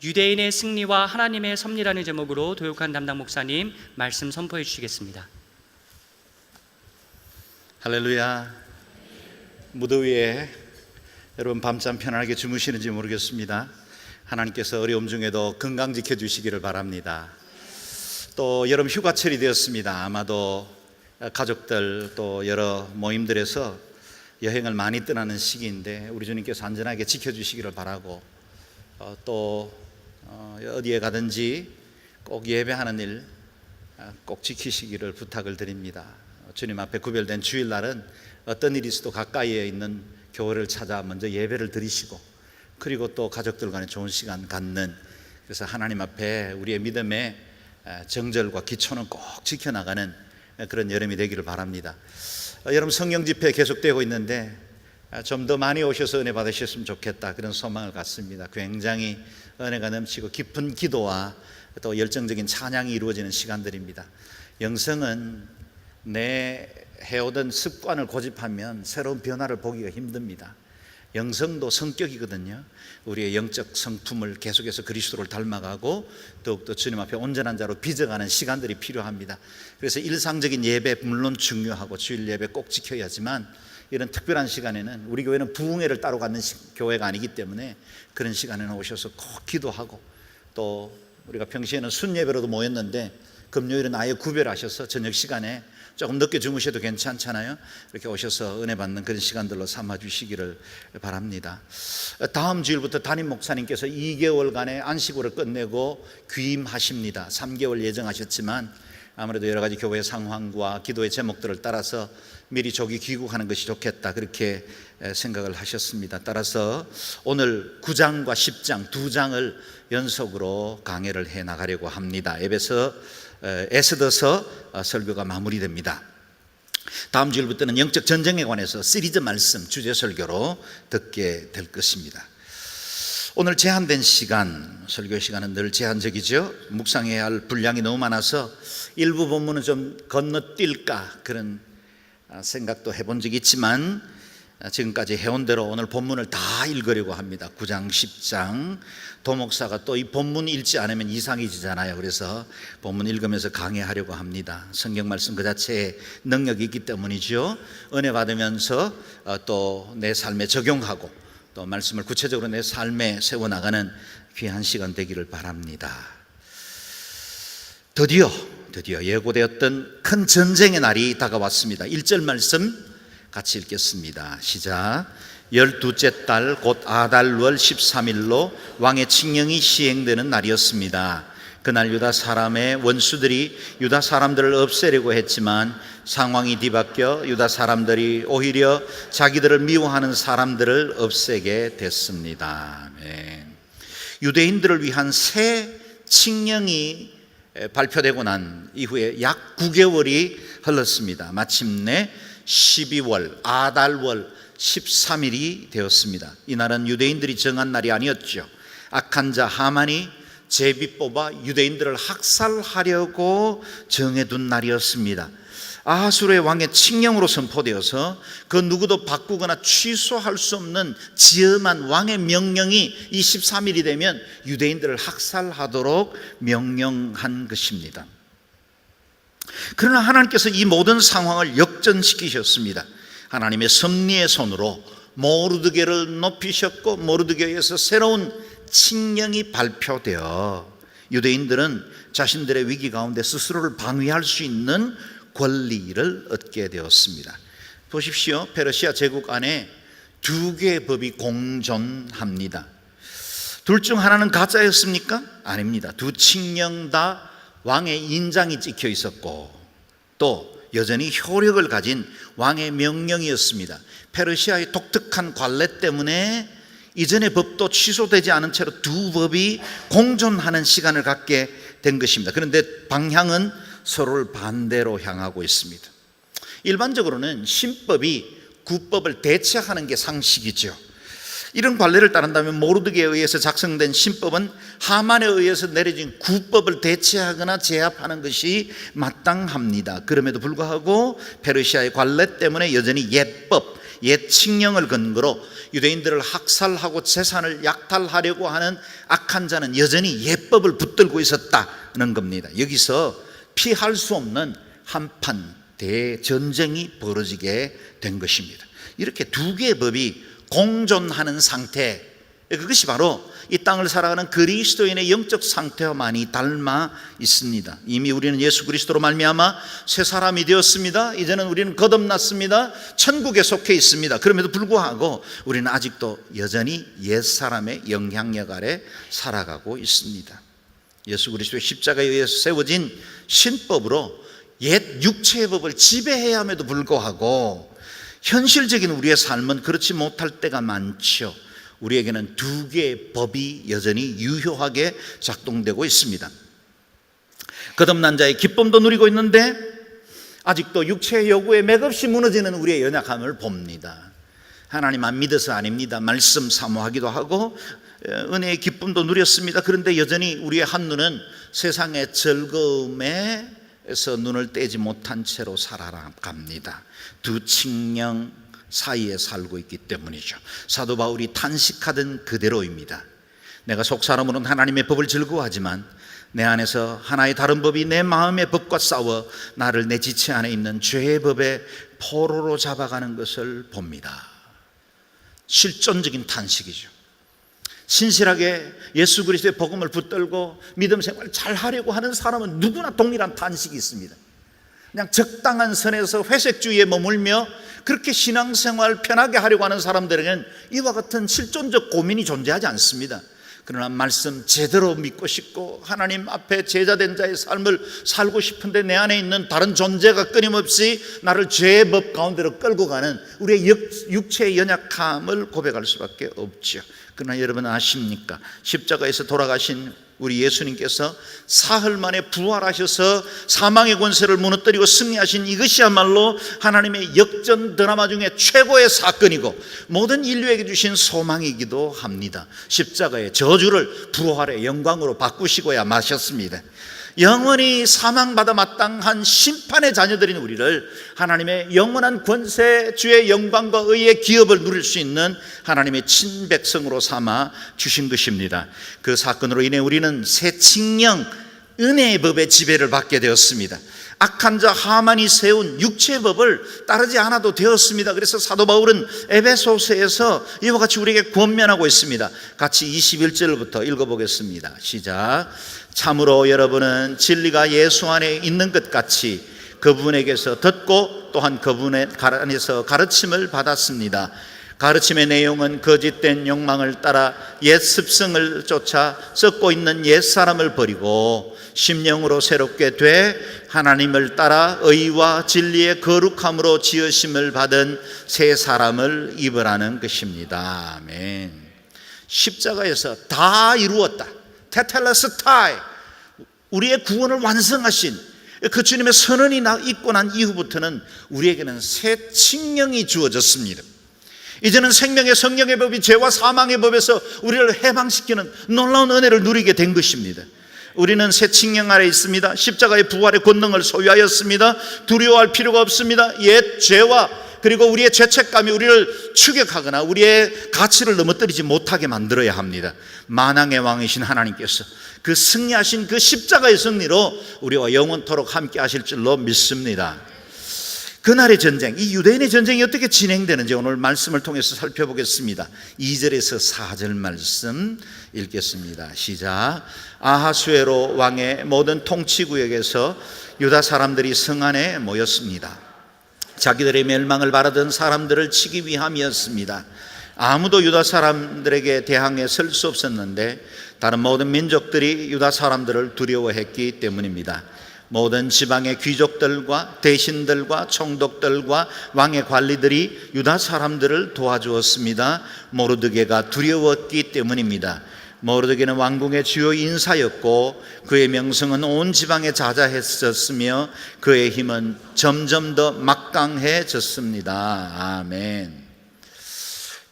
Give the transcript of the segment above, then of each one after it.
유대인의 승리와 하나님의 섭리라는 제목으로 도육한 담당 목사님 말씀 선포해 주시겠습니다. 할렐루야. 무더위에 여러분 밤잠 편안하게 주무시는지 모르겠습니다. 하나님께서 어려움 중에도 건강 지켜주시기를 바랍니다. 또 여름 휴가철이 되었습니다. 아마도 가족들 또 여러 모임들에서 여행을 많이 떠나는 시기인데 우리 주님께서 안전하게 지켜주시기를 바라고, 또 어디에 가든지 꼭 예배하는 일 꼭 지키시기를 부탁을 드립니다. 주님 앞에 구별된 주일날은 어떤 일이 있어도 가까이에 있는 교회를 찾아 먼저 예배를 드리시고, 그리고 또 가족들 간에 좋은 시간 갖는, 그래서 하나님 앞에 우리의 믿음의 정절과 기초는 꼭 지켜나가는 그런 여름이 되기를 바랍니다. 여러분, 성령 집회 계속되고 있는데 좀 더 많이 오셔서 은혜 받으셨으면 좋겠다, 그런 소망을 갖습니다. 굉장히 은혜가 넘치고 깊은 기도와 또 열정적인 찬양이 이루어지는 시간들입니다. 영성은 내 해오던 습관을 고집하면 새로운 변화를 보기가 힘듭니다. 영성도 성격이거든요. 우리의 영적 성품을 계속해서 그리스도를 닮아가고 더욱더 주님 앞에 온전한 자로 빚어가는 시간들이 필요합니다. 그래서 일상적인 예배 물론 중요하고 주일 예배 꼭 지켜야 하지만, 이런 특별한 시간에는, 우리 교회는 부흥회를 따로 갖는 교회가 아니기 때문에 그런 시간에는 오셔서 꼭 기도하고, 또 우리가 평시에는 순예배로도 모였는데 금요일은 아예 구별하셔서 저녁 시간에 조금 늦게 주무셔도 괜찮잖아요. 이렇게 오셔서 은혜 받는 그런 시간들로 삼아주시기를 바랍니다. 다음 주일부터 담임 목사님께서 2개월간의 안식으로 끝내고 귀임하십니다. 3개월 예정하셨지만 아무래도 여러 가지 교회 상황과 기도의 제목들을 따라서 미리 조기 귀국하는 것이 좋겠다, 그렇게 생각을 하셨습니다. 따라서 오늘 9장과 10장 두 장을 연속으로 강해를 해 나가려고 합니다. 에스더서 설교가 마무리됩니다. 다음 주일부터는 영적 전쟁에 관해서 시리즈 말씀 주제 설교로 듣게 될 것입니다. 오늘 제한된 시간, 설교 시간은 늘 제한적이죠. 묵상해야 할 분량이 너무 많아서 일부 본문은 좀 건너뛸까 그런 생각도 해본 적이 있지만, 지금까지 해온 대로 오늘 본문을 다 읽으려고 합니다. 9장, 10장. 도목사가 또 이 본문 읽지 않으면 이상해지잖아요. 그래서 본문 읽으면서 강해하려고 합니다. 성경 말씀 그 자체에 능력이 있기 때문이죠. 은혜 받으면서 또 내 삶에 적용하고, 또 말씀을 구체적으로 내 삶에 세워나가는 귀한 시간 되기를 바랍니다. 드디어 예고되었던 큰 전쟁의 날이 다가왔습니다. 1절 말씀 같이 읽겠습니다. 시작. 12째 달 곧 아달월 13일로 왕의 칙령이 시행되는 날이었습니다. 그날 유다 사람의 원수들이 유다 사람들을 없애려고 했지만 상황이 뒤바뀌어 유다 사람들이 오히려 자기들을 미워하는 사람들을 없애게 됐습니다. 유대인들을 위한 새 칙령이 발표되고 난 이후에 약 9개월이 흘렀습니다. 마침내 12월 아달월 13일이 되었습니다. 이날은 유대인들이 정한 날이 아니었죠. 악한 자 하만이 제비 뽑아 유대인들을 학살하려고 정해둔 날이었습니다. 아하수르의 왕의 칙령으로 선포되어서 그 누구도 바꾸거나 취소할 수 없는 지엄한 왕의 명령이 이 13일이 되면 유대인들을 학살하도록 명령한 것입니다. 그러나 하나님께서 이 모든 상황을 역전시키셨습니다. 하나님의 섭리의 손으로 모르드게를 높이셨고, 모르드게에서 새로운 칙령이 발표되어 유대인들은 자신들의 위기 가운데 스스로를 방위할 수 있는 권리를 얻게 되었습니다. 보십시오. 페르시아 제국 안에 두 개의 법이 공존합니다. 둘 중 하나는 가짜였습니까? 아닙니다. 두 칙령 다 왕의 인장이 찍혀 있었고, 또 여전히 효력을 가진 왕의 명령이었습니다. 페르시아의 독특한 관례 때문에 이전의 법도 취소되지 않은 채로 두 법이 공존하는 시간을 갖게 된 것입니다. 그런데 방향은 서로를 반대로 향하고 있습니다. 일반적으로는 신법이 구법을 대체하는 게 상식이죠. 이런 관례를 따른다면 모르드게에 의해서 작성된 신법은 하만에 의해서 내려진 구법을 대체하거나 제압하는 것이 마땅합니다. 그럼에도 불구하고 페르시아의 관례 때문에 여전히 옛법, 옛 칙령을 근거로 유대인들을 학살하고 재산을 약탈하려고 하는 악한 자는 여전히 옛법을 붙들고 있었다는 겁니다. 여기서 피할 수 없는 한판 대전쟁이 벌어지게 된 것입니다. 이렇게 두 개의 법이 공존하는 상태, 그것이 바로 이 땅을 살아가는 그리스도인의 영적 상태와 많이 닮아 있습니다. 이미 우리는 예수 그리스도로 말미암아 새 사람이 되었습니다. 이제는 우리는 거듭났습니다. 천국에 속해 있습니다. 그럼에도 불구하고 우리는 아직도 여전히 옛사람의 영향력 아래 살아가고 있습니다. 예수 그리스도의 십자가에 의해서 세워진 신법으로 옛 육체의 법을 지배해야 함에도 불구하고 현실적인 우리의 삶은 그렇지 못할 때가 많죠. 우리에게는 두 개의 법이 여전히 유효하게 작동되고 있습니다. 거듭난 자의 기쁨도 누리고 있는데 아직도 육체의 요구에 맥없이 무너지는 우리의 연약함을 봅니다. 하나님만 믿어서 아닙니다. 말씀 사모하기도 하고 은혜의 기쁨도 누렸습니다. 그런데 여전히 우리의 한눈은 세상의 즐거움에서 눈을 떼지 못한 채로 살아갑니다. 두 칙령 사이에 살고 있기 때문이죠. 사도 바울이 탄식하던 그대로입니다. 내가 속사람으로는 하나님의 법을 즐거워하지만 내 안에서 하나의 다른 법이 내 마음의 법과 싸워 나를 내 지체 안에 있는 죄의 법의 포로로 잡아가는 것을 봅니다. 실존적인 탄식이죠. 신실하게 예수 그리스도의 복음을 붙들고 믿음 생활을 잘 하려고 하는 사람은 누구나 동일한 탄식이 있습니다. 그냥 적당한 선에서 회색주의에 머물며 그렇게 신앙생활 편하게 하려고 하는 사람들에게는 이와 같은 실존적 고민이 존재하지 않습니다. 그러나 말씀 제대로 믿고 싶고 하나님 앞에 제자된 자의 삶을 살고 싶은데 내 안에 있는 다른 존재가 끊임없이 나를 죄의 법 가운데로 끌고 가는 우리의 육체의 연약함을 고백할 수밖에 없죠. 그러나 여러분 아십니까? 십자가에서 돌아가신 우리 예수님께서 사흘 만에 부활하셔서 사망의 권세를 무너뜨리고 승리하신 이것이야말로 하나님의 역전 드라마 중에 최고의 사건이고 모든 인류에게 주신 소망이기도 합니다. 십자가의 저주를 부활의 영광으로 바꾸시고야 마셨습니다. 영원히 사망받아 마땅한 심판의 자녀들인 우리를 하나님의 영원한 권세, 주의 영광과 의의 기업을 누릴 수 있는 하나님의 친백성으로 삼아 주신 것입니다. 그 사건으로 인해 우리는 새 칙령 은혜의 법의 지배를 받게 되었습니다. 악한 자 하만이 세운 육체의 법을 따르지 않아도 되었습니다. 그래서 사도 바울은 에베소서에서 이와 같이 우리에게 권면하고 있습니다. 같이 21절부터 읽어보겠습니다. 시작. 참으로 여러분은 진리가 예수 안에 있는 것 같이 그분에게서 듣고 또한 그분의 안에서 가르침을 받았습니다. 가르침의 내용은 거짓된 욕망을 따라 옛 습성을 쫓아 썩고 있는 옛사람을 버리고 심령으로 새롭게 돼 하나님을 따라 의와 진리의 거룩함으로 지으심을 받은 새 사람을 입으라는 것입니다. 아멘. 십자가에서 다 이루었다. 테텔레스타이, 우리의 구원을 완성하신 그 주님의 선언이 있고 난 이후부터는 우리에게는 새 칙령이 주어졌습니다. 이제는 생명의 성령의 법이 죄와 사망의 법에서 우리를 해방시키는 놀라운 은혜를 누리게 된 것입니다. 우리는 새 칙령 아래 있습니다. 십자가의 부활의 권능을 소유하였습니다. 두려워할 필요가 없습니다. 옛 죄와 그리고 우리의 죄책감이 우리를 추격하거나 우리의 가치를 넘어뜨리지 못하게 만들어야 합니다. 만왕의 왕이신 하나님께서 그 승리하신 그 십자가의 승리로 우리와 영원토록 함께 하실 줄로 믿습니다. 그날의 전쟁, 이 유대인의 전쟁이 어떻게 진행되는지 오늘 말씀을 통해서 살펴보겠습니다. 2절에서 4절 말씀 읽겠습니다. 시작. 아하수에로 왕의 모든 통치구역에서 유다 사람들이 성 안에 모였습니다. 자기들의 멸망을 바라던 사람들을 치기 위함이었습니다. 아무도 유다 사람들에게 대항해 설 수 없었는데 다른 모든 민족들이 유다 사람들을 두려워했기 때문입니다. 모든 지방의 귀족들과 대신들과 총독들과 왕의 관리들이 유다 사람들을 도와주었습니다. 모르드게가 두려웠기 때문입니다. 모르드게는 왕궁의 주요 인사였고 그의 명성은 온 지방에 자자했었으며 그의 힘은 점점 더 막강해졌습니다. 아멘.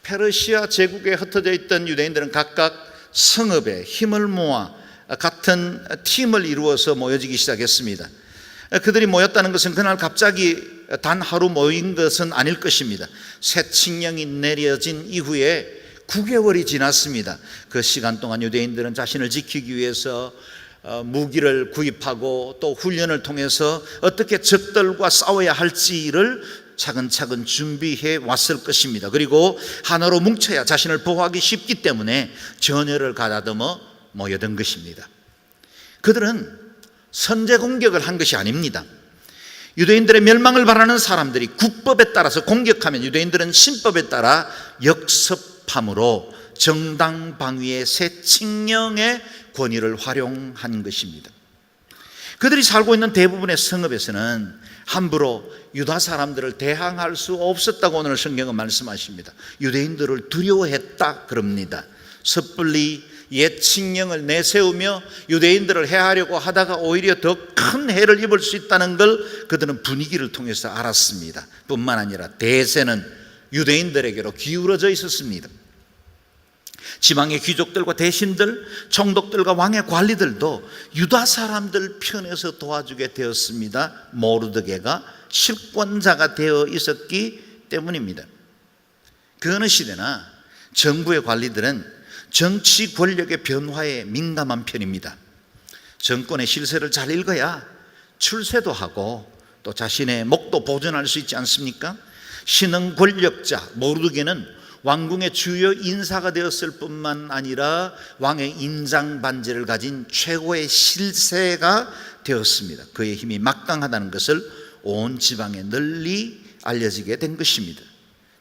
페르시아 제국에 흩어져 있던 유대인들은 각각 성읍에 힘을 모아 같은 팀을 이루어서 모여지기 시작했습니다. 그들이 모였다는 것은 그날 갑자기 단 하루 모인 것은 아닐 것입니다. 새 칙령이 내려진 이후에 9개월이 지났습니다. 그 시간 동안 유대인들은 자신을 지키기 위해서 무기를 구입하고 또 훈련을 통해서 어떻게 적들과 싸워야 할지를 차근차근 준비해 왔을 것입니다. 그리고 하나로 뭉쳐야 자신을 보호하기 쉽기 때문에 전열을 가다듬어 모여든 것입니다. 그들은 선제 공격을 한 것이 아닙니다. 유대인들의 멸망을 바라는 사람들이 국법에 따라서 공격하면 유대인들은 신법에 따라 역습함으로 정당 방위의 새 칙령의 권위를 활용한 것입니다. 그들이 살고 있는 대부분의 성읍에서는 함부로 유다 사람들을 대항할 수 없었다고 오늘 성경은 말씀하십니다. 유대인들을 두려워했다 그럽니다. 섣불리 옛 칙령을 내세우며 유대인들을 해하려고 하다가 오히려 더 큰 해를 입을 수 있다는 걸 그들은 분위기를 통해서 알았습니다. 뿐만 아니라 대세는 유대인들에게로 기울어져 있었습니다. 지방의 귀족들과 대신들, 총독들과 왕의 관리들도 유다 사람들 편에서 도와주게 되었습니다. 모르드게가 실권자가 되어 있었기 때문입니다. 그 어느 시대나 정부의 관리들은 정치 권력의 변화에 민감한 편입니다. 정권의 실세를 잘 읽어야 출세도 하고 또 자신의 목도 보존할 수 있지 않습니까? 신흥 권력자 모르드게는 왕궁의 주요 인사가 되었을 뿐만 아니라 왕의 인장 반지를 가진 최고의 실세가 되었습니다. 그의 힘이 막강하다는 것을 온 지방에 널리 알려지게 된 것입니다.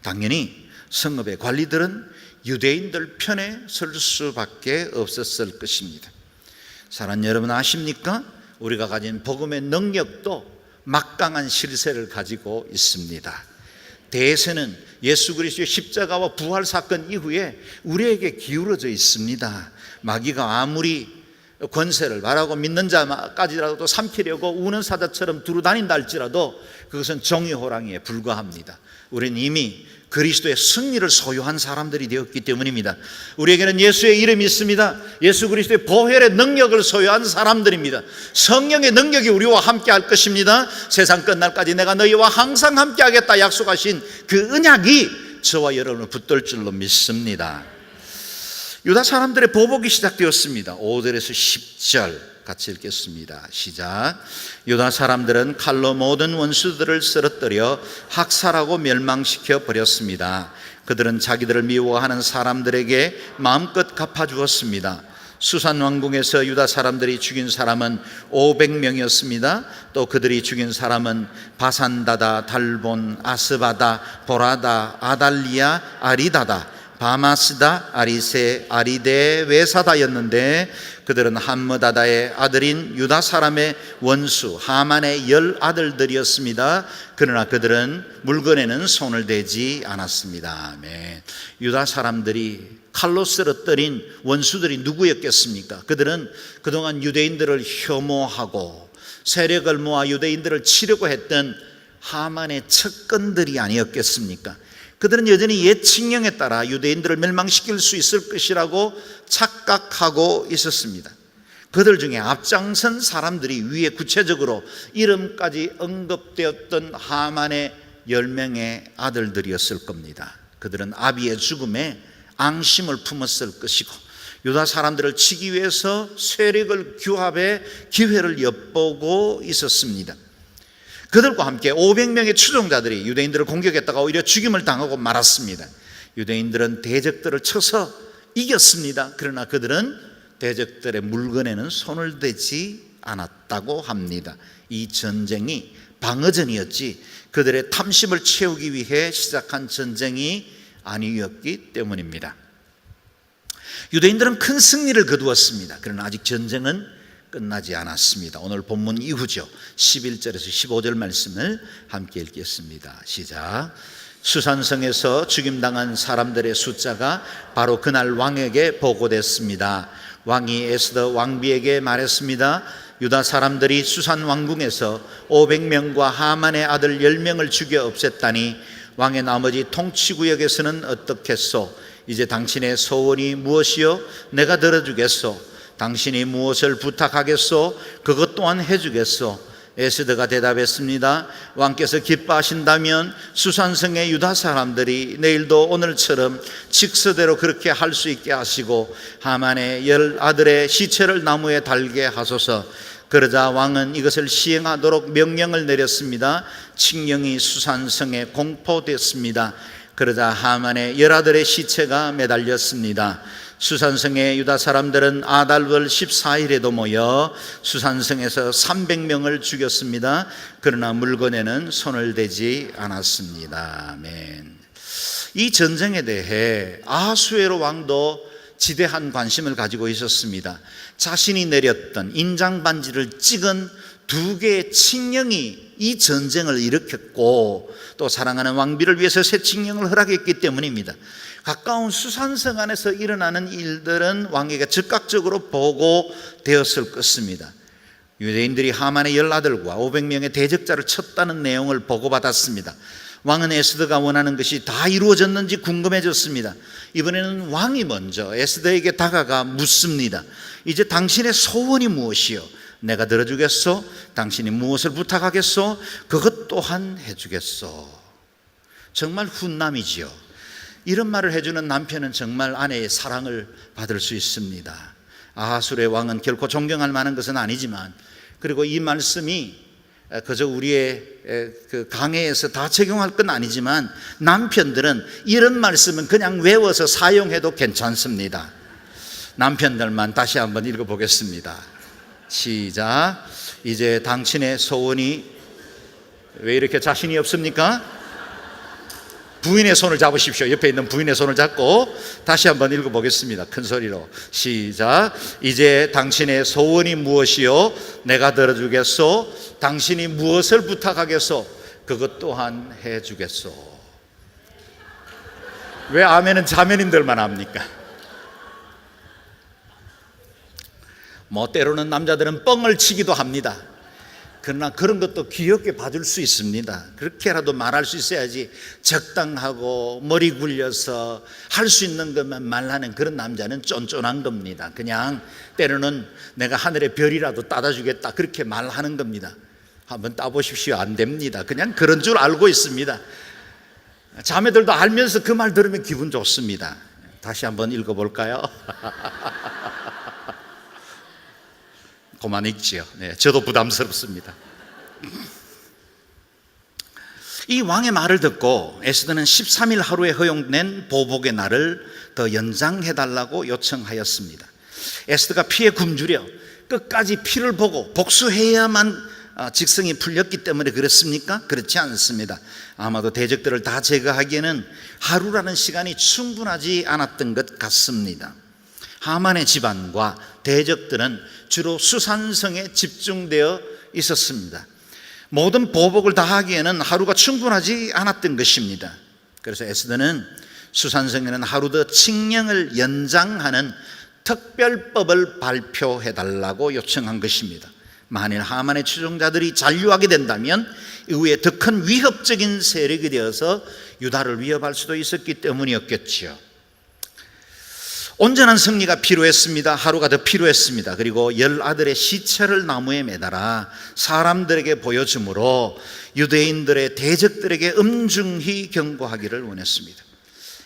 당연히 성읍의 관리들은 유대인들 편에 설 수밖에 없었을 것입니다. 사랑하는 여러분 아십니까? 우리가 가진 복음의 능력도 막강한 실세를 가지고 있습니다. 대세는 예수 그리스도의 십자가와 부활 사건 이후에 우리에게 기울어져 있습니다. 마귀가 아무리 권세를 바라고 믿는 자까지라도 삼키려고 우는 사자처럼 두루 다닌다 할지라도 그것은 정의 호랑이에 불과합니다. 우리는 이미 그리스도의 승리를 소유한 사람들이 되었기 때문입니다. 우리에게는 예수의 이름이 있습니다. 예수 그리스도의 보혈의 능력을 소유한 사람들입니다. 성령의 능력이 우리와 함께 할 것입니다. 세상 끝날까지 내가 너희와 항상 함께 하겠다 약속하신 그 언약이 저와 여러분을 붙들 줄로 믿습니다. 유다 사람들의 보복이 시작되었습니다. 5절에서 10절 같이 읽겠습니다. 시작. 유다 사람들은 칼로 모든 원수들을 쓰러뜨려 학살하고 멸망시켜 버렸습니다. 그들은 자기들을 미워하는 사람들에게 마음껏 갚아주었습니다. 수산 왕궁에서 유다 사람들이 죽인 사람은 500명이었습니다. 또 그들이 죽인 사람은 바산다다, 달본, 아스바다, 보라다, 아달리아, 아리다다, 바마스다, 아리세, 아리데, 외사다였는데 그들은 함므다다의 아들인 유다 사람의 원수 하만의 10아들들이었습니다. 그러나 그들은 물건에는 손을 대지 않았습니다. 아멘. 유다 사람들이 칼로 쓰러뜨린 원수들이 누구였겠습니까? 그들은 그동안 유대인들을 혐오하고 세력을 모아 유대인들을 치려고 했던 하만의 척건들이 아니었겠습니까? 그들은 여전히 옛 칙령에 따라 유대인들을 멸망시킬 수 있을 것이라고 착각하고 있었습니다. 그들 중에 앞장선 사람들이 위에 구체적으로 이름까지 언급되었던 하만의 10명의 아들들이었을 겁니다. 그들은 아비의 죽음에 앙심을 품었을 것이고 유다 사람들을 치기 위해서 세력을 규합해 기회를 엿보고 있었습니다. 그들과 함께 500명의 추종자들이 유대인들을 공격했다가 오히려 죽임을 당하고 말았습니다. 유대인들은 대적들을 쳐서 이겼습니다. 그러나 그들은 대적들의 물건에는 손을 대지 않았다고 합니다. 이 전쟁이 방어전이었지 그들의 탐심을 채우기 위해 시작한 전쟁이 아니었기 때문입니다. 유대인들은 큰 승리를 거두었습니다. 그러나 아직 전쟁은 끝나지 않았습니다. 오늘 본문 이후죠. 11절에서 15절 말씀을 함께 읽겠습니다. 시작. 수산성에서 죽임당한 사람들의 숫자가 바로 그날 왕에게 보고됐습니다. 왕이 에스더 왕비에게 말했습니다. 유다 사람들이 수산 왕궁에서 500명과 하만의 아들 10명을 죽여 없앴다니 왕의 나머지 통치구역에서는 어떻겠소? 이제 당신의 소원이 무엇이요? 내가 들어주겠소. 당신이 무엇을 부탁하겠소? 그것 또한 해주겠소. 에스더가 대답했습니다. 왕께서 기뻐하신다면 수산성의 유다 사람들이 내일도 오늘처럼 직서대로 그렇게 할 수 있게 하시고 하만의 10 아들의 시체를 나무에 달게 하소서. 그러자 왕은 이것을 시행하도록 명령을 내렸습니다. 칙령이 수산성에 공포됐습니다. 그러자 하만의 10 아들의 시체가 매달렸습니다. 수산성의 유다 사람들은 아달월 14일에도 모여 수산성에서 300명을 죽였습니다. 그러나 물건에는 손을 대지 않았습니다. 아멘. 이 전쟁에 대해 아하수에로 왕도 지대한 관심을 가지고 있었습니다. 자신이 내렸던 인장반지를 찍은 2개의 칙령이 이 전쟁을 일으켰고 또 사랑하는 왕비를 위해서 새 칙령을 허락했기 때문입니다. 가까운 수산성 안에서 일어나는 일들은 왕에게 즉각적으로 보고되었을 것입니다. 유대인들이 하만의 10 아들과 500명의 대적자를 쳤다는 내용을 보고받았습니다. 왕은 에스더가 원하는 것이 다 이루어졌는지 궁금해졌습니다. 이번에는 왕이 먼저 에스더에게 다가가 묻습니다. 이제 당신의 소원이 무엇이요? 내가 들어주겠소? 당신이 무엇을 부탁하겠소? 그것 또한 해주겠소. 정말 훈남이지요. 이런 말을 해주는 남편은 정말 아내의 사랑을 받을 수 있습니다. 아하술의 왕은 결코 존경할 만한 것은 아니지만, 그리고 이 말씀이 그저 우리의 그 강해에서 다 적용할 건 아니지만 남편들은 이런 말씀은 그냥 외워서 사용해도 괜찮습니다. 남편들만 다시 한번 읽어보겠습니다. 시작. 이제 당신의 소원이, 왜 이렇게 자신이 없습니까? 부인의 손을 잡으십시오. 옆에 있는 부인의 손을 잡고 다시 한번 읽어보겠습니다. 큰 소리로 시작. 이제 당신의 소원이 무엇이요? 내가 들어주겠소. 당신이 무엇을 부탁하겠소? 그것 또한 해주겠소. 왜 아멘은 자매님들만 합니까? 뭐 때로는 남자들은 뻥을 치기도 합니다. 그러나 그런 것도 귀엽게 봐줄 수 있습니다. 그렇게라도 말할 수 있어야지 적당하고 머리 굴려서 할 수 있는 것만 말하는 그런 남자는 쫀쫀한 겁니다. 그냥 때로는 내가 하늘의 별이라도 따다 주겠다 그렇게 말하는 겁니다. 한번 따보십시오. 안 됩니다. 그냥 그런 줄 알고 있습니다. 자매들도 알면서 그 말 들으면 기분 좋습니다. 다시 한번 읽어볼까요? 그만 읽지요. 네, 저도 부담스럽습니다. 이 왕의 말을 듣고 에스더는 13일 하루에 허용된 보복의 날을 더 연장해달라고 요청하였습니다. 에스더가 피에 굶주려 끝까지 피를 보고 복수해야만 직성이 풀렸기 때문에 그렇습니까? 그렇지 않습니다. 아마도 대적들을 다 제거하기에는 하루라는 시간이 충분하지 않았던 것 같습니다. 하만의 집안과 대적들은 주로 수산성에 집중되어 있었습니다. 모든 보복을 다 하기에는 하루가 충분하지 않았던 것입니다. 그래서 에스더는 수산성에는 하루 더 칙령을 연장하는 특별법을 발표해달라고 요청한 것입니다. 만일 하만의 추종자들이 잔류하게 된다면 이후에 더 큰 위협적인 세력이 되어서 유다를 위협할 수도 있었기 때문이었겠지요. 온전한 승리가 필요했습니다. 하루가 더 필요했습니다. 그리고 10 아들의 시체를 나무에 매달아 사람들에게 보여주므로 유대인들의 대적들에게 엄중히 경고하기를 원했습니다.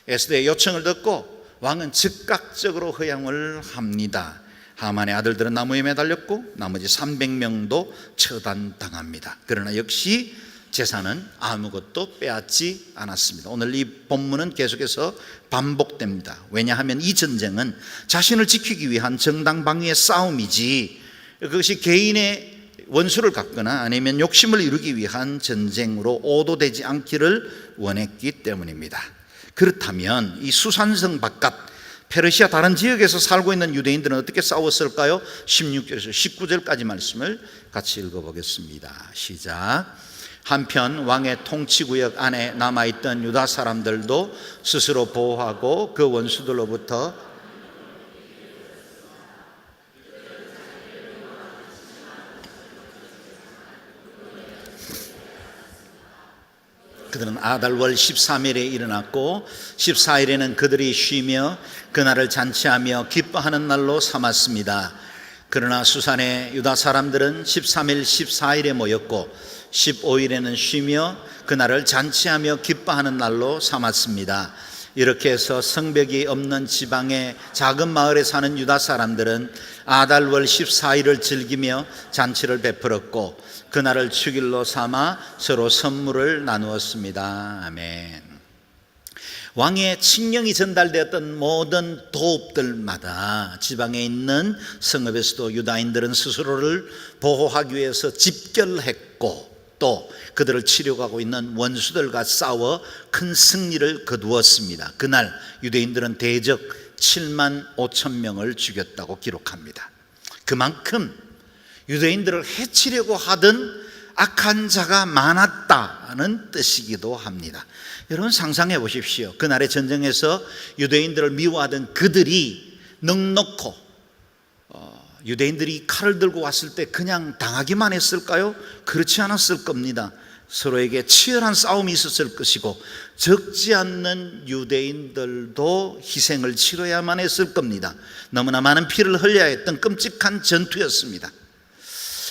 에스더의 요청을 듣고 왕은 즉각적으로 허용을 합니다. 하만의 아들들은 나무에 매달렸고 나머지 300명도 처단당합니다. 그러나 역시 제사는 아무것도 빼앗지 않았습니다. 오늘 이 본문은 계속해서 반복됩니다. 왜냐하면 이 전쟁은 자신을 지키기 위한 정당방위의 싸움이지 그것이 개인의 원수를 갚거나 아니면 욕심을 이루기 위한 전쟁으로 오도되지 않기를 원했기 때문입니다. 그렇다면 이 수산성 바깥 페르시아 다른 지역에서 살고 있는 유대인들은 어떻게 싸웠을까요? 16절에서 19절까지 말씀을 같이 읽어보겠습니다. 시작. 한편 왕의 통치구역 안에 남아있던 유다 사람들도 스스로 보호하고 그 원수들로부터 그들은 아달월 13일에 일어났고 14일에는 그들이 쉬며 그날을 잔치하며 기뻐하는 날로 삼았습니다. 그러나 수산의 유다 사람들은 13일, 14일에 모였고 15일에는 쉬며 그날을 잔치하며 기뻐하는 날로 삼았습니다. 이렇게 해서 성벽이 없는 지방의 작은 마을에 사는 유다 사람들은 아달월 14일을 즐기며 잔치를 베풀었고 그날을 축일로 삼아 서로 선물을 나누었습니다. 아멘. 왕의 칙령이 전달되었던 모든 도읍들마다 지방에 있는 성읍에서도 유다인들은 스스로를 보호하기 위해서 집결했고 또 그들을 치려가고 있는 원수들과 싸워 큰 승리를 거두었습니다. 그날 유대인들은 대적 7만 5천 명을 죽였다고 기록합니다. 그만큼 유대인들을 해치려고 하던 악한 자가 많았다는 뜻이기도 합니다. 여러분 상상해 보십시오. 그날의 전쟁에서 유대인들을 미워하던 그들이 넉넉고 유대인들이 칼을 들고 왔을 때 그냥 당하기만 했을까요? 그렇지 않았을 겁니다. 서로에게 치열한 싸움이 있었을 것이고 적지 않는 유대인들도 희생을 치러야만 했을 겁니다. 너무나 많은 피를 흘려야 했던 끔찍한 전투였습니다.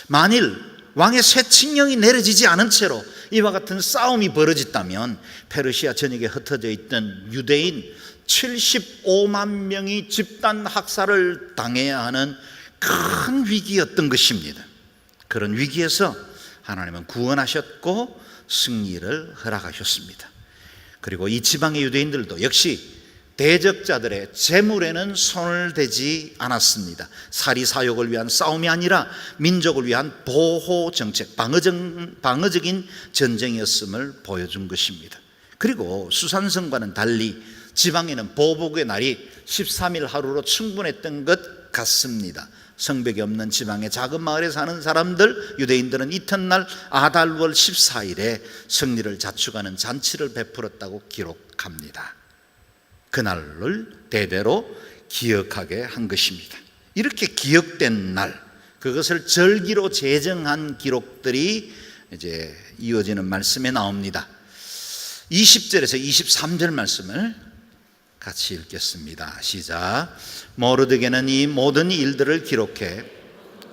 만일 왕의 새 칙령이 내려지지 않은 채로 이와 같은 싸움이 벌어졌다면 페르시아 전역에 흩어져 있던 유대인 75만 명이 집단 학살을 당해야 하는 큰 위기였던 것입니다. 그런 위기에서 하나님은 구원하셨고 승리를 허락하셨습니다. 그리고 이 지방의 유대인들도 역시 대적자들의 재물에는 손을 대지 않았습니다. 사리사욕을 위한 싸움이 아니라 민족을 위한 보호 정책, 방어적인 전쟁이었음을 보여준 것입니다. 그리고 수산성과는 달리 지방에는 보복의 날이 13일 하루로 충분했던 것 같습니다. 성벽이 없는 지방의 작은 마을에 사는 사람들, 유대인들은 이튿날 아달월 14일에 승리를 자축하는 잔치를 베풀었다고 기록합니다. 그날을 대대로 기억하게 한 것입니다. 이렇게 기억된 날, 그것을 절기로 제정한 기록들이 이제 이어지는 말씀에 나옵니다. 20절에서 23절 말씀을 같이 읽겠습니다. 시작. 모르드게는 이 모든 일들을 기록해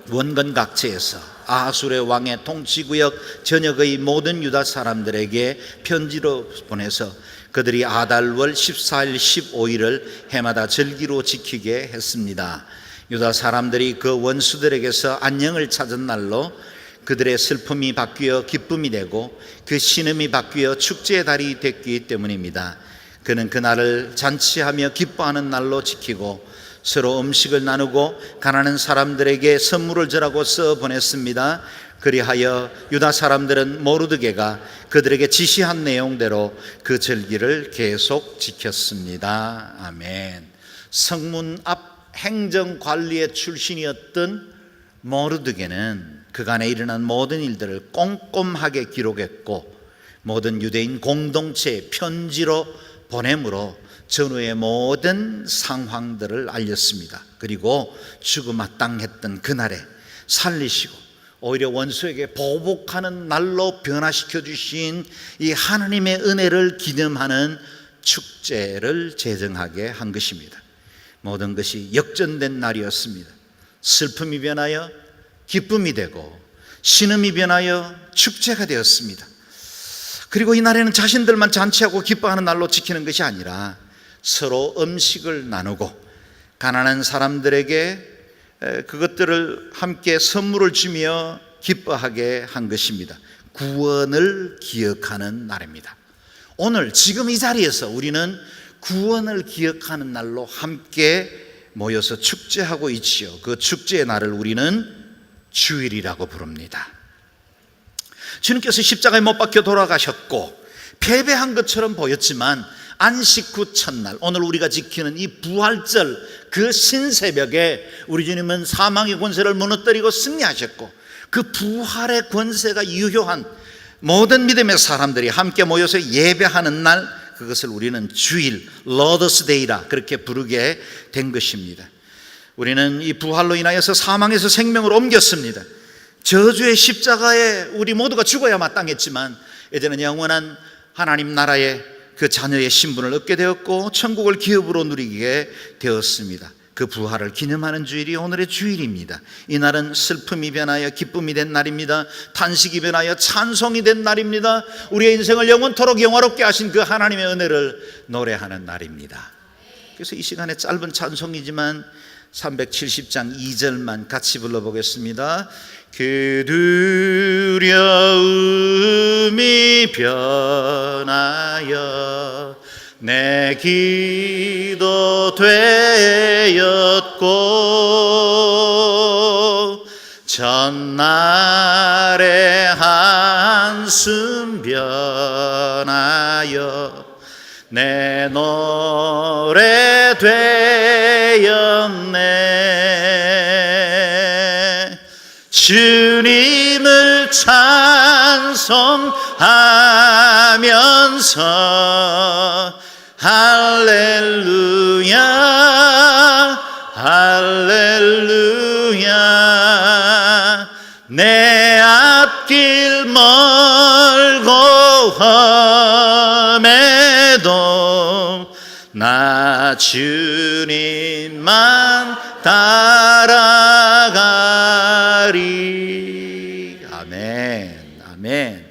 원건 각지에서 아하술의 왕의 통치구역 전역의 모든 유다 사람들에게 편지로 보내서 그들이 아달월 14일, 15일을 해마다 절기로 지키게 했습니다. 유다 사람들이 그 원수들에게서 안녕을 찾은 날로 그들의 슬픔이 바뀌어 기쁨이 되고 그 신음이 바뀌어 축제의 달이 됐기 때문입니다. 그는 그날을 잔치하며 기뻐하는 날로 지키고 서로 음식을 나누고 가난한 사람들에게 선물을 주라고 써 보냈습니다. 그리하여 유다 사람들은 모르드게가 그들에게 지시한 내용대로 그 절기를 계속 지켰습니다. 아멘. 성문 앞 행정관리의 출신이었던 모르드게는 그간에 일어난 모든 일들을 꼼꼼하게 기록했고 모든 유대인 공동체에 편지로 보냄으로 전후의 모든 상황들을 알렸습니다. 그리고 죽음마땅했던 그날에 살리시고 오히려 원수에게 보복하는 날로 변화시켜 주신 이 하나님의 은혜를 기념하는 축제를 제정하게 한 것입니다. 모든 것이 역전된 날이었습니다. 슬픔이 변하여 기쁨이 되고 신음이 변하여 축제가 되었습니다. 그리고 이 날에는 자신들만 잔치하고 기뻐하는 날로 지키는 것이 아니라 서로 음식을 나누고 가난한 사람들에게 그것들을 함께 선물을 주며 기뻐하게 한 것입니다. 구원을 기억하는 날입니다. 오늘 지금 이 자리에서 우리는 구원을 기억하는 날로 함께 모여서 축제하고 있지요. 그 축제의 날을 우리는 주일이라고 부릅니다. 주님께서 십자가에 못 박혀 돌아가셨고 패배한 것처럼 보였지만 안식 후 첫날, 오늘 우리가 지키는 이 부활절 그 신새벽에 우리 주님은 사망의 권세를 무너뜨리고 승리하셨고 그 부활의 권세가 유효한 모든 믿음의 사람들이 함께 모여서 예배하는 날, 그것을 우리는 주일, Lord's Day라 그렇게 부르게 된 것입니다. 우리는 이 부활로 인하여서 사망에서 생명으로 옮겼습니다. 저주의 십자가에 우리 모두가 죽어야 마땅했지만 이제는 영원한 하나님 나라의 그 자녀의 신분을 얻게 되었고 천국을 기업으로 누리게 되었습니다. 그 부활을 기념하는 주일이 오늘의 주일입니다. 이 날은 슬픔이 변하여 기쁨이 된 날입니다. 탄식이 변하여 찬송이 된 날입니다. 우리의 인생을 영원토록 영화롭게 하신 그 하나님의 은혜를 노래하는 날입니다. 그래서 이 시간에 짧은 찬송이지만 370장 2절만 같이 불러보겠습니다. 그 두려움이 변하여 내 기도 되었고 전날의 한숨 변하여 내 노래 되었네. 주님을 찬송하면서 할렐루야 할렐루야 내 앞길 멀고 험해도 나 주님만 따라가리. 아멘 아멘.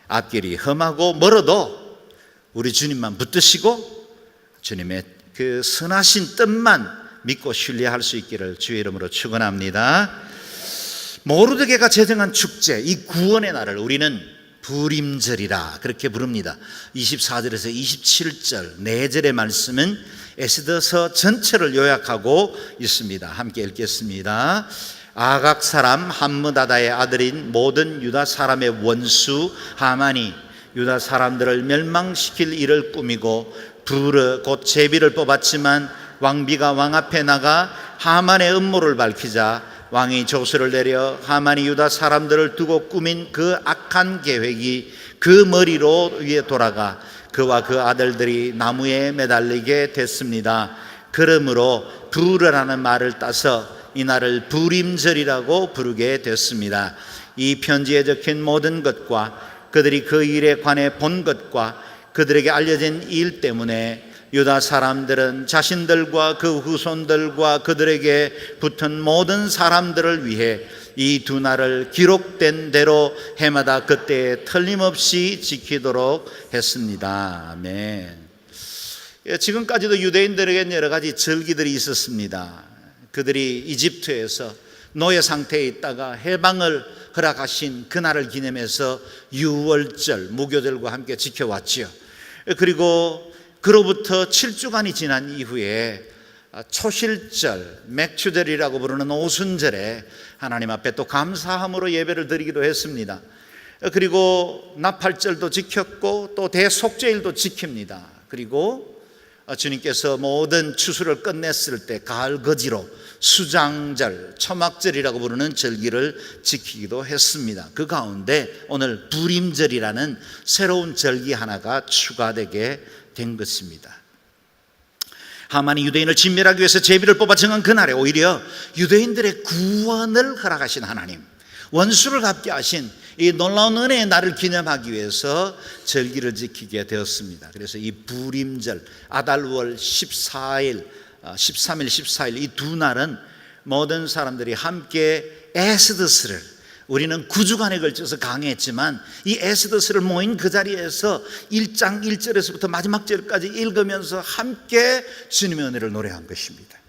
앞길이 험하고 멀어도 우리 주님만 붙드시고 주님의 그 선하신 뜻만 믿고 신뢰할 수 있기를 주의 이름으로 축원합니다. 모르드게가 제정한 축제, 이 구원의 날을 우리는 부림절이라 그렇게 부릅니다. 24절에서 27절 4절의 말씀은 에스더서 전체를 요약하고 있습니다. 함께 읽겠습니다. 아각 사람 함므다다의 아들인 모든 유다 사람의 원수 하만이 유다 사람들을 멸망시킬 일을 꾸미고 부르 곧 제비를 뽑았지만 왕비가 왕 앞에 나가 하만의 음모를 밝히자 왕이 조서를 내려 하만이 유다 사람들을 두고 꾸민 그 악한 계획이 그 머리로 위에 돌아가 그와 그 아들들이 나무에 매달리게 됐습니다. 그러므로 부르라는 말을 따서 이날을 부림절이라고 부르게 됐습니다. 이 편지에 적힌 모든 것과 그들이 그 일에 관해 본 것과 그들에게 알려진 일 때문에 유다 사람들은 자신들과 그 후손들과 그들에게 붙은 모든 사람들을 위해 이 두 날을 기록된 대로 해마다 그때에 틀림없이 지키도록 했습니다. 아멘. 지금까지도 유대인들에게는 여러 가지 절기들이 있었습니다. 그들이 이집트에서 노예 상태에 있다가 해방을 허락하신 그날을 기념해서 유월절, 무교절과 함께 지켜왔지요. 그리고 그로부터 7주간이 지난 이후에 초실절, 맥추절이라고 부르는 오순절에 하나님 앞에 또 감사함으로 예배를 드리기도 했습니다. 그리고 나팔절도 지켰고 또 대속죄일도 지킵니다. 그리고 주님께서 모든 추수를 끝냈을 때 가을거지로 수장절, 초막절이라고 부르는 절기를 지키기도 했습니다. 그 가운데 오늘 부림절이라는 새로운 절기 하나가 추가되게 된 것입니다. 하만이 유대인을 진멸하기 위해서 제비를 뽑아 정한 그날에 오히려 유대인들의 구원을 허락하신 하나님, 원수를 갚게 하신 이 놀라운 은혜의 날을 기념하기 위해서 절기를 지키게 되었습니다. 그래서 이 부림절, 아달월 14일, 13일, 14일 이 두 날은 모든 사람들이 함께 에스더스를, 우리는 9주간에 걸쳐서 강의했지만 이 에스더스를 모인 그 자리에서 1장 1절에서부터 마지막 절까지 읽으면서 함께 주님의 은혜를 노래한 것입니다.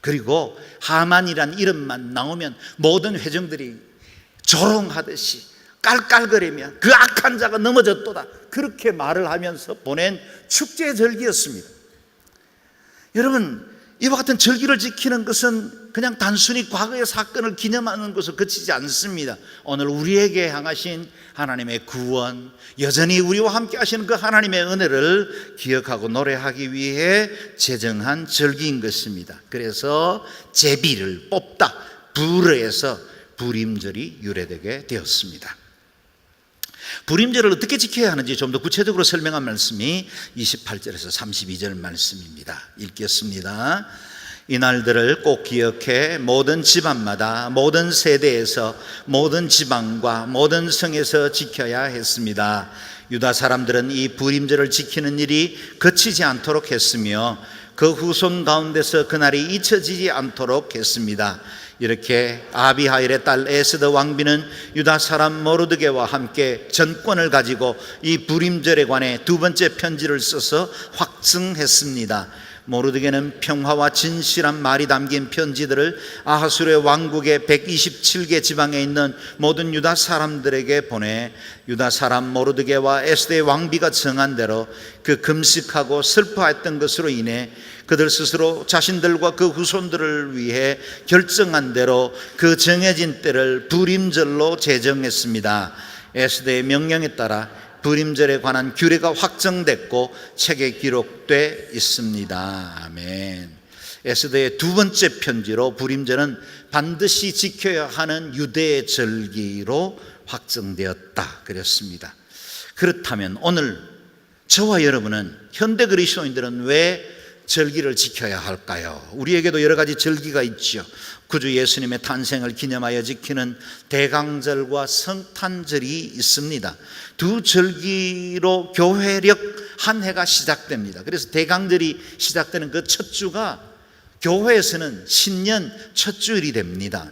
그리고 하만이란 이름만 나오면 모든 회중들이 조롱하듯이 깔깔거리며 그 악한 자가 넘어졌도다 그렇게 말을 하면서 보낸 축제 절기였습니다. 여러분, 이와 같은 절기를 지키는 것은 그냥 단순히 과거의 사건을 기념하는 것으로 그치지 않습니다. 오늘 우리에게 향하신 하나님의 구원, 여전히 우리와 함께 하시는 그 하나님의 은혜를 기억하고 노래하기 위해 제정한 절기인 것입니다. 그래서 제비를 뽑다, 부르에서 부림절이 유래되게 되었습니다. 부림절을 어떻게 지켜야 하는지 좀 더 구체적으로 설명한 말씀이 28절에서 32절 말씀입니다. 읽겠습니다. 이 날들을 꼭 기억해 모든 집안마다 모든 세대에서 모든 지방과 모든 성에서 지켜야 했습니다. 유다 사람들은 이 부림절을 지키는 일이 그치지 않도록 했으며 그 후손 가운데서 그날이 잊혀지지 않도록 했습니다. 이렇게 아비하일의 딸 에스더 왕비는 유다 사람 모르드게와 함께 전권을 가지고 이 불임절에 관해 두 번째 편지를 써서 확증했습니다. 모르드게는 평화와 진실한 말이 담긴 편지들을 아하수르의 왕국의 127개 지방에 있는 모든 유다 사람들에게 보내 유다 사람 모르드게와 에스더의 왕비가 정한 대로 그 금식하고 슬퍼했던 것으로 인해 그들 스스로 자신들과 그 후손들을 위해 결정한 대로 그 정해진 때를 불임절로 제정했습니다. 에스더의 명령에 따라 불임절에 관한 규례가 확정됐고 책에 기록돼 있습니다. 아멘. 에스더의 두 번째 편지로 불임절은 반드시 지켜야 하는 유대의 절기로 확정되었다 그랬습니다. 그렇다면 오늘 저와 여러분은 현대 그리스도인들은 왜 절기를 지켜야 할까요? 우리에게도 여러 가지 절기가 있죠. 구주 예수님의 탄생을 기념하여 지키는 대강절과 성탄절이 있습니다. 두 절기로 교회력 한 해가 시작됩니다. 그래서 대강절이 시작되는 그 첫 주가 교회에서는 신년 첫 주일이 됩니다.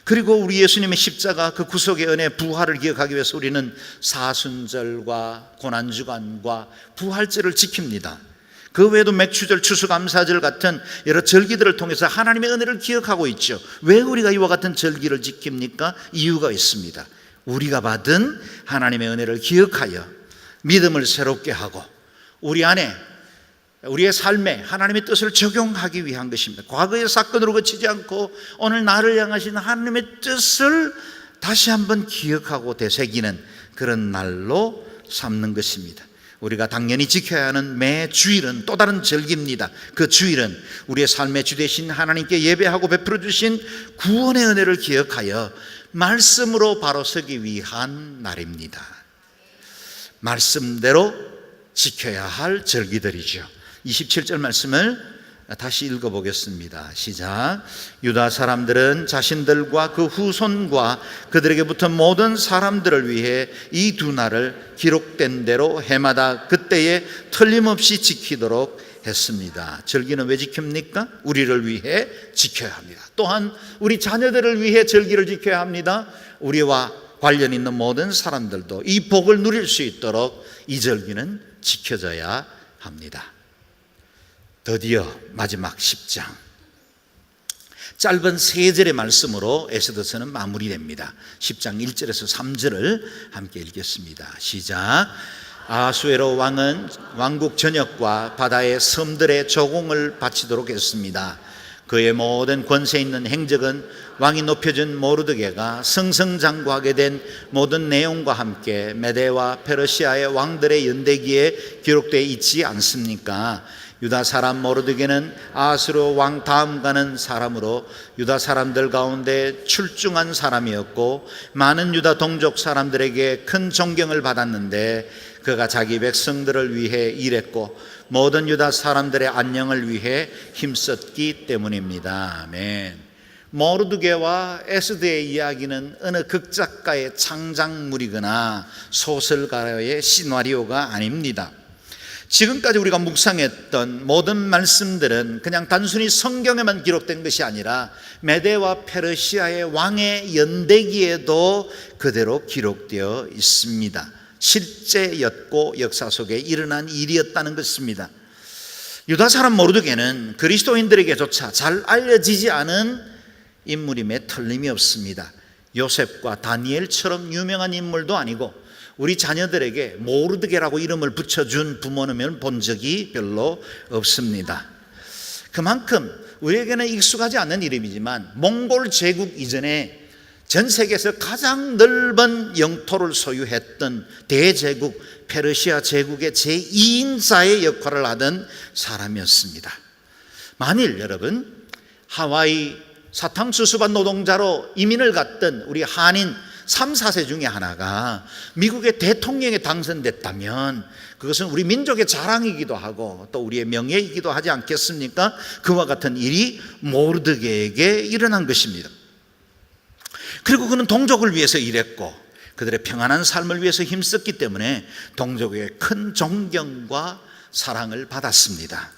그리고 우리 예수님의 십자가 그 구속의 은혜 부활을 기억하기 위해서 우리는 사순절과 고난주간과 부활절을 지킵니다. 그 외에도 맥추절, 추수감사절 같은 여러 절기들을 통해서 하나님의 은혜를 기억하고 있죠. 왜 우리가 이와 같은 절기를 지킵니까? 이유가 있습니다. 우리가 받은 하나님의 은혜를 기억하여 믿음을 새롭게 하고 우리 안에 우리의 삶에 하나님의 뜻을 적용하기 위한 것입니다. 과거의 사건으로 그치지 않고 오늘 나를 향하신 하나님의 뜻을 다시 한번 기억하고 되새기는 그런 날로 삼는 것입니다. 우리가 당연히 지켜야 하는 매 주일은 또 다른 절기입니다. 그 주일은 우리의 삶의 주 되신 하나님께 예배하고 베풀어 주신 구원의 은혜를 기억하여 말씀으로 바로 서기 위한 날입니다. 말씀대로 지켜야 할 절기들이죠. 27절 말씀을 다시 읽어보겠습니다. 시작. 유다 사람들은 자신들과 그 후손과 그들에게 붙은 모든 사람들을 위해 이 두 날을 기록된 대로 해마다 그때에 틀림없이 지키도록 했습니다. 절기는 왜 지킵니까? 우리를 위해 지켜야 합니다. 또한 우리 자녀들을 위해 절기를 지켜야 합니다. 우리와 관련 있는 모든 사람들도 이 복을 누릴 수 있도록 이 절기는 지켜져야 합니다. 드디어 마지막 10장 짧은 세 절의 말씀으로 에스더서는 마무리됩니다. 10장 1절에서 3절을 함께 읽겠습니다. 시작. 아하수에로 왕은 왕국 전역과 바다의 섬들의 조공을 바치도록 했습니다. 그의 모든 권세 있는 행적은 왕이 높여준 모르드게가 승승장구하게 된 모든 내용과 함께 메대와 페르시아의 왕들의 연대기에 기록되어 있지 않습니까? 유다 사람 모르드게는 아하수르 왕 다음 가는 사람으로 유다 사람들 가운데 출중한 사람이었고 많은 유다 동족 사람들에게 큰 존경을 받았는데 그가 자기 백성들을 위해 일했고 모든 유다 사람들의 안녕을 위해 힘썼기 때문입니다. 아멘. 모르드게와 에스더의 이야기는 어느 극작가의 창작물이거나 소설가의 시나리오가 아닙니다. 지금까지 우리가 묵상했던 모든 말씀들은 그냥 단순히 성경에만 기록된 것이 아니라 메대와 페르시아의 왕의 연대기에도 그대로 기록되어 있습니다. 실제였고 역사 속에 일어난 일이었다는 것입니다. 유다 사람 모르드게는 그리스도인들에게조차 잘 알려지지 않은 인물임에 틀림이 없습니다. 요셉과 다니엘처럼 유명한 인물도 아니고 우리 자녀들에게 모르드게라고 이름을 붙여준 부모님을 본 적이 별로 없습니다. 그만큼 우리에게는 익숙하지 않는 이름이지만 몽골 제국 이전에 전 세계에서 가장 넓은 영토를 소유했던 대제국 페르시아 제국의 제2인자의 역할을 하던 사람이었습니다. 만일 여러분 하와이 사탕수수밭 노동자로 이민을 갔던 우리 한인 3, 4세 중에 하나가 미국의 대통령에 당선됐다면 그것은 우리 민족의 자랑이기도 하고 또 우리의 명예이기도 하지 않겠습니까? 그와 같은 일이 모르드게에게 일어난 것입니다. 그리고 그는 동족을 위해서 일했고 그들의 평안한 삶을 위해서 힘썼기 때문에 동족에게 큰 존경과 사랑을 받았습니다.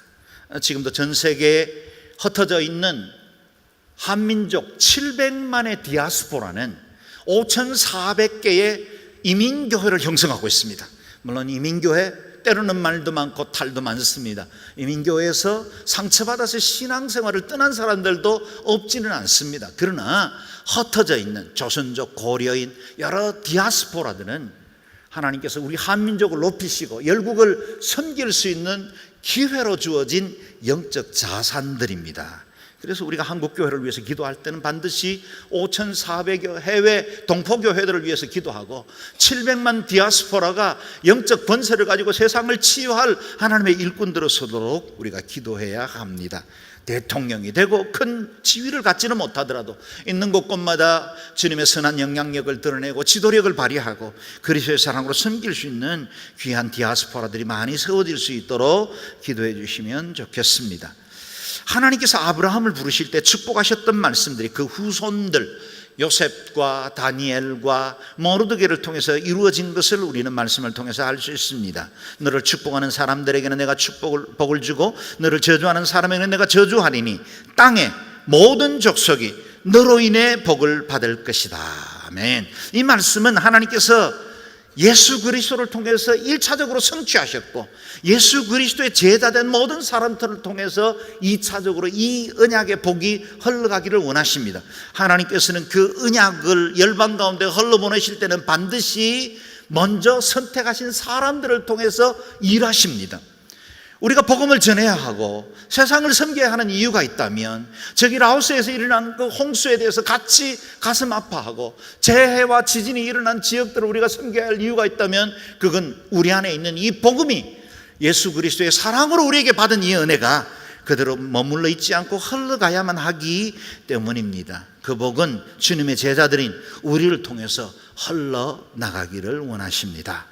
지금도 전 세계에 흩어져 있는 한민족 700만의 디아스포라는 5,400개의 이민교회를 형성하고 있습니다. 물론 이민교회 때로는 말도 많고 탈도 많습니다. 이민교회에서 상처받아서 신앙생활을 떠난 사람들도 없지는 않습니다. 그러나 흩어져 있는 조선족, 고려인 여러 디아스포라들은 하나님께서 우리 한민족을 높이시고 열국을 섬길 수 있는 기회로 주어진 영적 자산들입니다. 그래서 우리가 한국교회를 위해서 기도할 때는 반드시 5,400여 해외 동포교회들을 위해서 기도하고 700만 디아스포라가 영적 번세를 가지고 세상을 치유할 하나님의 일꾼들을 서도록 우리가 기도해야 합니다. 대통령이 되고 큰 지위를 갖지는 못하더라도 있는 곳곳마다 주님의 선한 영향력을 드러내고 지도력을 발휘하고 그리스도의 사랑으로 섬길 수 있는 귀한 디아스포라들이 많이 세워질 수 있도록 기도해 주시면 좋겠습니다. 하나님께서 아브라함을 부르실 때 축복하셨던 말씀들이 그 후손들 요셉과 다니엘과 모르드게를 통해서 이루어진 것을 우리는 말씀을 통해서 알 수 있습니다. 너를 축복하는 사람들에게는 내가 복을 주고 너를 저주하는 사람에게는 내가 저주하리니 땅의 모든 족속이 너로 인해 복을 받을 것이다. 아멘. 이 말씀은 하나님께서 예수 그리스도를 통해서 1차적으로 성취하셨고 예수 그리스도의 제자된 모든 사람들을 통해서 2차적으로 이 언약의 복이 흘러가기를 원하십니다. 하나님께서는 그 언약을 열방 가운데 흘러보내실 때는 반드시 먼저 선택하신 사람들을 통해서 일하십니다. 우리가 복음을 전해야 하고 세상을 섬겨야 하는 이유가 있다면 저기 라오스에서 일어난 그 홍수에 대해서 같이 가슴 아파하고 재해와 지진이 일어난 지역들을 우리가 섬겨야 할 이유가 있다면 그건 우리 안에 있는 이 복음이 예수 그리스도의 사랑으로 우리에게 받은 이 은혜가 그대로 머물러 있지 않고 흘러가야만 하기 때문입니다. 그 복은 주님의 제자들인 우리를 통해서 흘러나가기를 원하십니다.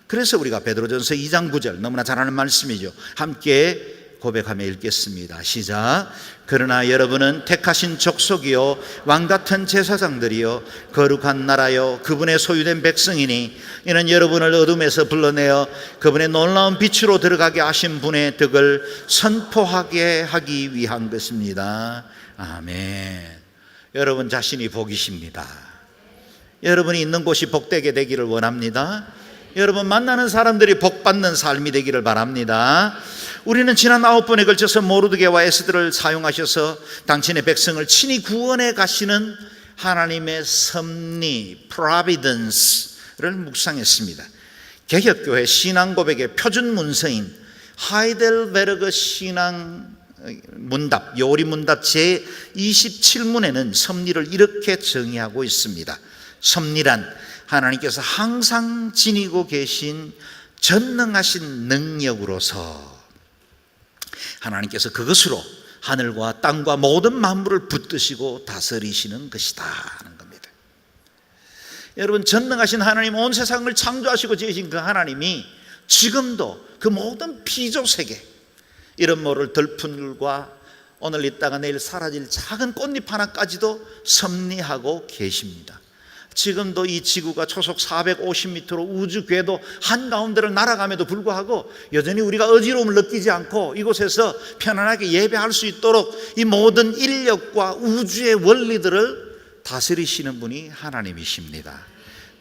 그래서 우리가 베드로전서 2장 9절 너무나 잘 아는 말씀이죠. 함께 고백하며 읽겠습니다. 시작. 그러나 여러분은 택하신 족속이요 왕같은 제사장들이요 거룩한 나라요 그분의 소유된 백성이니 이는 여러분을 어둠에서 불러내어 그분의 놀라운 빛으로 들어가게 하신 분의 덕을 선포하게 하기 위한 것입니다. 아멘. 여러분 자신이 복이십니다. 여러분이 있는 곳이 복되게 되기를 원합니다. 여러분 만나는 사람들이 복받는 삶이 되기를 바랍니다. 우리는 지난 9번에 걸쳐서 모르드게와 에스더를 사용하셔서 당신의 백성을 친히 구원해 가시는 하나님의 섭리, providence를 묵상했습니다. 개혁교회 신앙고백의 표준 문서인 하이델베르그 신앙 문답, 요리문답 제27문에는 섭리를 이렇게 정의하고 있습니다. 섭리란 하나님께서 항상 지니고 계신 전능하신 능력으로서 하나님께서 그것으로 하늘과 땅과 모든 만물을 붙드시고 다스리시는 것이다 하는 겁니다. 여러분 전능하신 하나님, 온 세상을 창조하시고 지으신 그 하나님이 지금도 그 모든 피조세계, 이런 모를 들풀과 오늘 있다가 내일 사라질 작은 꽃잎 하나까지도 섭리하고 계십니다. 지금도 이 지구가 초속 450m로 우주 궤도 한가운데를 날아감에도 불구하고 여전히 우리가 어지러움을 느끼지 않고 이곳에서 편안하게 예배할 수 있도록 이 모든 인력과 우주의 원리들을 다스리시는 분이 하나님이십니다.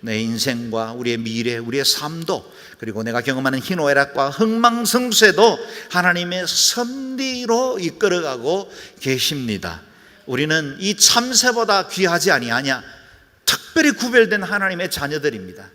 내 인생과 우리의 미래, 우리의 삶도, 그리고 내가 경험하는 희노애락과 흥망성쇠도 하나님의 섭리로 이끌어가고 계십니다. 우리는 이 참새보다 귀하지 아니하냐, 특별히 구별된 하나님의 자녀들입니다.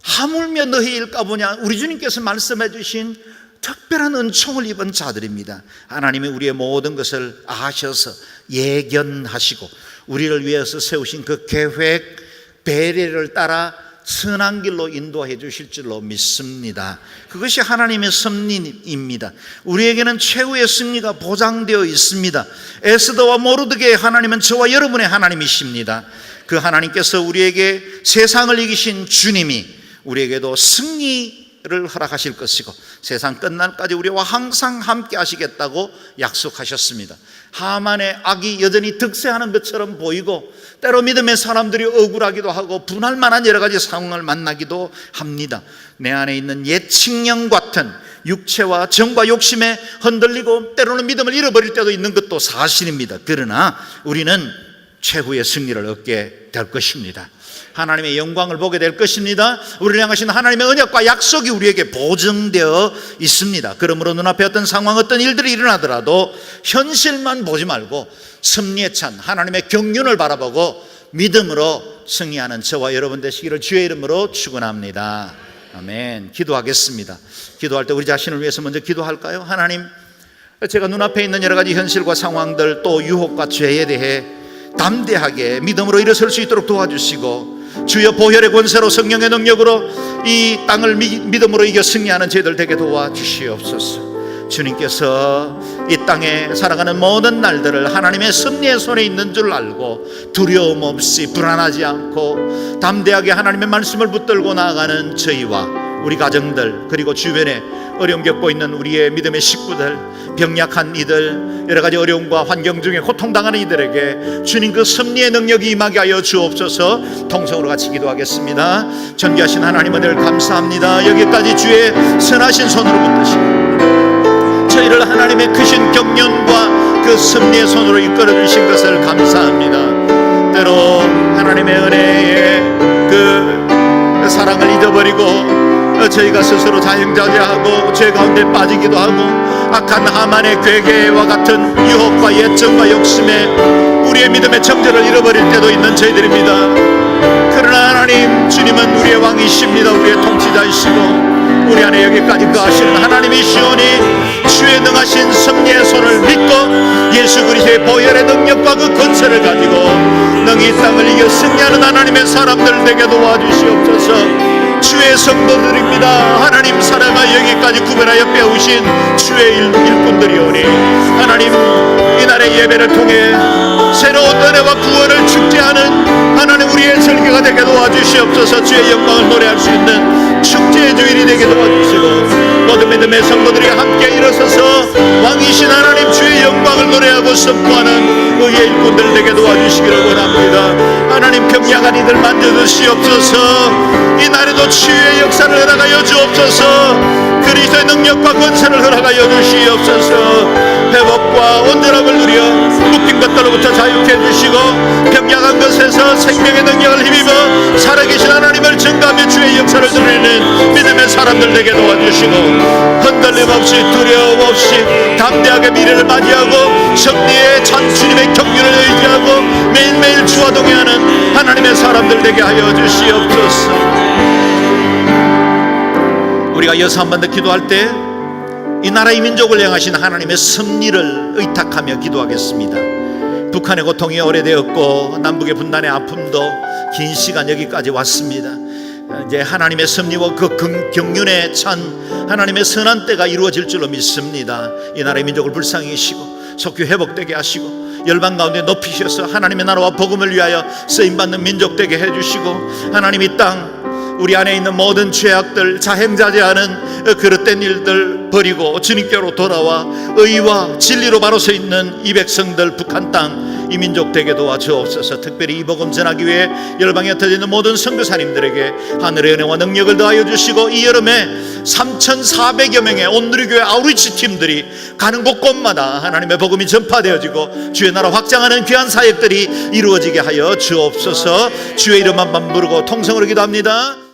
하물며 너희일까 보냐, 우리 주님께서 말씀해 주신 특별한 은총을 입은 자들입니다. 하나님이 우리의 모든 것을 아셔서 예견하시고 우리를 위해서 세우신 그 계획, 배려를 따라 선한 길로 인도해 주실 줄로 믿습니다. 그것이 하나님의 섭리입니다. 우리에게는 최후의 승리가 보장되어 있습니다. 에스더와 모르드게의 하나님은 저와 여러분의 하나님이십니다. 그 하나님께서 우리에게 세상을 이기신 주님이 우리에게도 승리를 허락하실 것이고 세상 끝날까지 우리와 항상 함께 하시겠다고 약속하셨습니다. 하만의 악이 여전히 득세하는 것처럼 보이고 때로 믿음의 사람들이 억울하기도 하고 분할 만한 여러 가지 상황을 만나기도 합니다. 내 안에 있는 옛 칙령 같은 육체와 정과 욕심에 흔들리고 때로는 믿음을 잃어버릴 때도 있는 것도 사실입니다. 그러나 우리는 최후의 승리를 얻게 될 것입니다. 하나님의 영광을 보게 될 것입니다. 우리를 향하신 하나님의 언약과 약속이 우리에게 보증되어 있습니다. 그러므로 눈앞에 어떤 상황, 어떤 일들이 일어나더라도 현실만 보지 말고 승리에 찬 하나님의 경륜을 바라보고 믿음으로 승리하는 저와 여러분 되시기를 주의 이름으로 축원합니다. 아멘. 기도하겠습니다. 기도할 때 우리 자신을 위해서 먼저 기도할까요? 하나님, 제가 눈앞에 있는 여러 가지 현실과 상황들, 또 유혹과 죄에 대해 담대하게 믿음으로 일어설 수 있도록 도와주시고, 주여 보혈의 권세로 성령의 능력으로 이 땅을 믿음으로 이겨 승리하는 저희들 되게 도와주시옵소서. 주님께서 이 땅에 살아가는 모든 날들을 하나님의 승리의 손에 있는 줄 알고 두려움 없이 불안하지 않고 담대하게 하나님의 말씀을 붙들고 나아가는 저희와 우리 가정들, 그리고 주변에 어려움 겪고 있는 우리의 믿음의 식구들, 병약한 이들, 여러 가지 어려움과 환경 중에 고통당하는 이들에게 주님 그 승리의 능력이 임하게 하여 주옵소서. 통성으로 같이 기도하겠습니다. 전기하신 하나님 은혜를 감사합니다. 여기까지 주의 선하신 손으로 붙드시고 저희를 하나님의 크신 경륜과 그 승리의 손으로 이끌어 주신 것을 감사합니다. 때로 하나님의 은혜에 그 사랑을 잊어버리고 저희가 스스로 자영자재하고 죄 가운데 빠지기도 하고 악한 하만의 괴계와 같은 유혹과 예정과 욕심에 우리의 믿음의 정절을 잃어버릴 때도 있는 저희들입니다. 그러나 하나님, 주님은 우리의 왕이십니다. 우리의 통치자이시고 우리 안에 여기까지 거하시는 하나님이시오니 주의 능하신 승리의 손을 믿고 예수 그리스도의 보혈의 능력과 그 권세를 가지고 능히 이 땅을 이겨 승리하는 하나님의 사람들 되게 도와주시옵소서. 주의 성도들입니다. 하나님 사랑하 여기까지 구별하여 빼오신 주의 일꾼들이오니 하나님, 이날의 예배를 통해 새로운 은혜와 구원을 축제하는 하나님 우리의 설교가 되게 도와주시옵소서. 주의 영광을 노래할 수 있는 축제의 주일이 되게 도와주시고 모든 믿음의 성도들이 함께 일어서서 왕이신 하나님 주의 영광을 노래하고 선포하는 의의 일꾼들 되게 도와주시기를 원합니다. 하나님, 병약한 이들 만져주시옵소서. 이날에도 치유의 역사를 허락하여 주옵소서. 그리스도의 능력과 권세를 허락하여 주시옵소서. 회복과 온전함을 누려 묶인 것들로부터 자유케 해주시고 병약한 것에서 생명의 능력을 힘입어 살아계신 하나님을 증거하며 주의 역사를 드리는 믿음의 사람들 되게 도와주시고 흔들림 없이 두려움 없이 담대하게 미래를 맞이하고 승리의 찬 주님의 경륜을 의지하고 매일매일 주와 동행하는 하나님의 사람들 되게 하여 주시옵소서. 우리가 여섯 한 번 더 기도할 때 이 나라 이 민족을 향하신 하나님의 승리를 의탁하며 기도하겠습니다. 북한의 고통이 오래되었고 남북의 분단의 아픔도 긴 시간 여기까지 왔습니다. 이제 하나님의 승리와 그 경륜에 찬 하나님의 선한 때가 이루어질 줄로 믿습니다. 이 나라의 민족을 불쌍히 여기시고 속히 회복되게 하시고 열방 가운데 높이셔서 하나님의 나라와 복음을 위하여 쓰임받는 민족 되게 해주시고 하나님, 이 땅 우리 안에 있는 모든 죄악들, 자행자제하는 그릇된 일들 버리고 주님께로 돌아와 의와 진리로 바로 서 있는 이 백성들, 북한 땅 이 민족 되게 도와주옵소서. 특별히 이 복음 전하기 위해 열방에 흩어져 있는 모든 선교사님들에게 하늘의 은혜와 능력을 더하여 주시고 이 여름에 3,400여 명의 온누리교회 아우리치 팀들이 가는 곳곳마다 하나님의 복음이 전파되어지고 주의 나라 확장하는 귀한 사역들이 이루어지게 하여 주옵소서. 주의 이름만 부르고 통성으로 기도합니다.